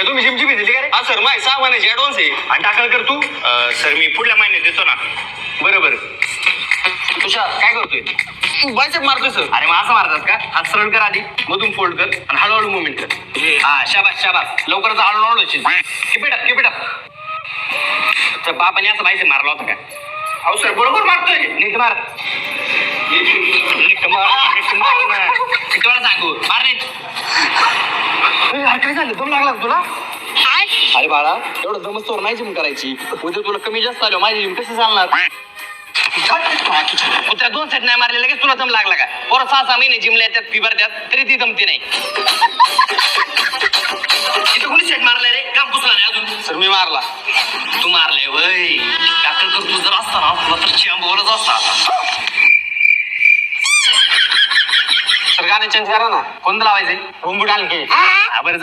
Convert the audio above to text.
तुम्ही जिमची दिली का रे? हा सर माझी 6 महिन्याची ऍडव्हान्स आहे. आणि टाकळ कर तू. सर मी पुढल्या महिन्यात देतो ना. बरोबर. तुषार काय करतोय? बायसेप मारतोय सर. अरे मग असं मारतात का? हात सरळ कर आधी, मधून फोल्ड कर आणि हळूहळू मुवमेंट कर. हा शाबास शाबास. लवकरच हळूहळू होशील. Keep it up. तर बापाने असं बायसेप मारला होता का? अहो सर बरोबर मारतोय. नीट मार. नीट मार ना. किती वेळा सांगू? मार नीट. काय झालं? दम लागला का तुला? अरे बाळा, एवढं दमस्तोर नाही जिम करायची. उद्या तुला कमी जास्त आलं माझी जिम कशी चालणार? त्या 2 सेट नाही मारले लगेच तुला दम लागला का? पोरं 6 महिने जिमला येतात, फिबर द्यात तरी ती दमते नाही. इथं कोणी सेट मारलाय रे? काम पुसला नाही अजून. सर मी मारला. तू मारले वय. टाकल कर तू जर असता ना तुला तर चॅम्बवरच असता. सर गाणे चेंज करा ना. कोणतं लावायचे? रुंबूट आणखी. बरं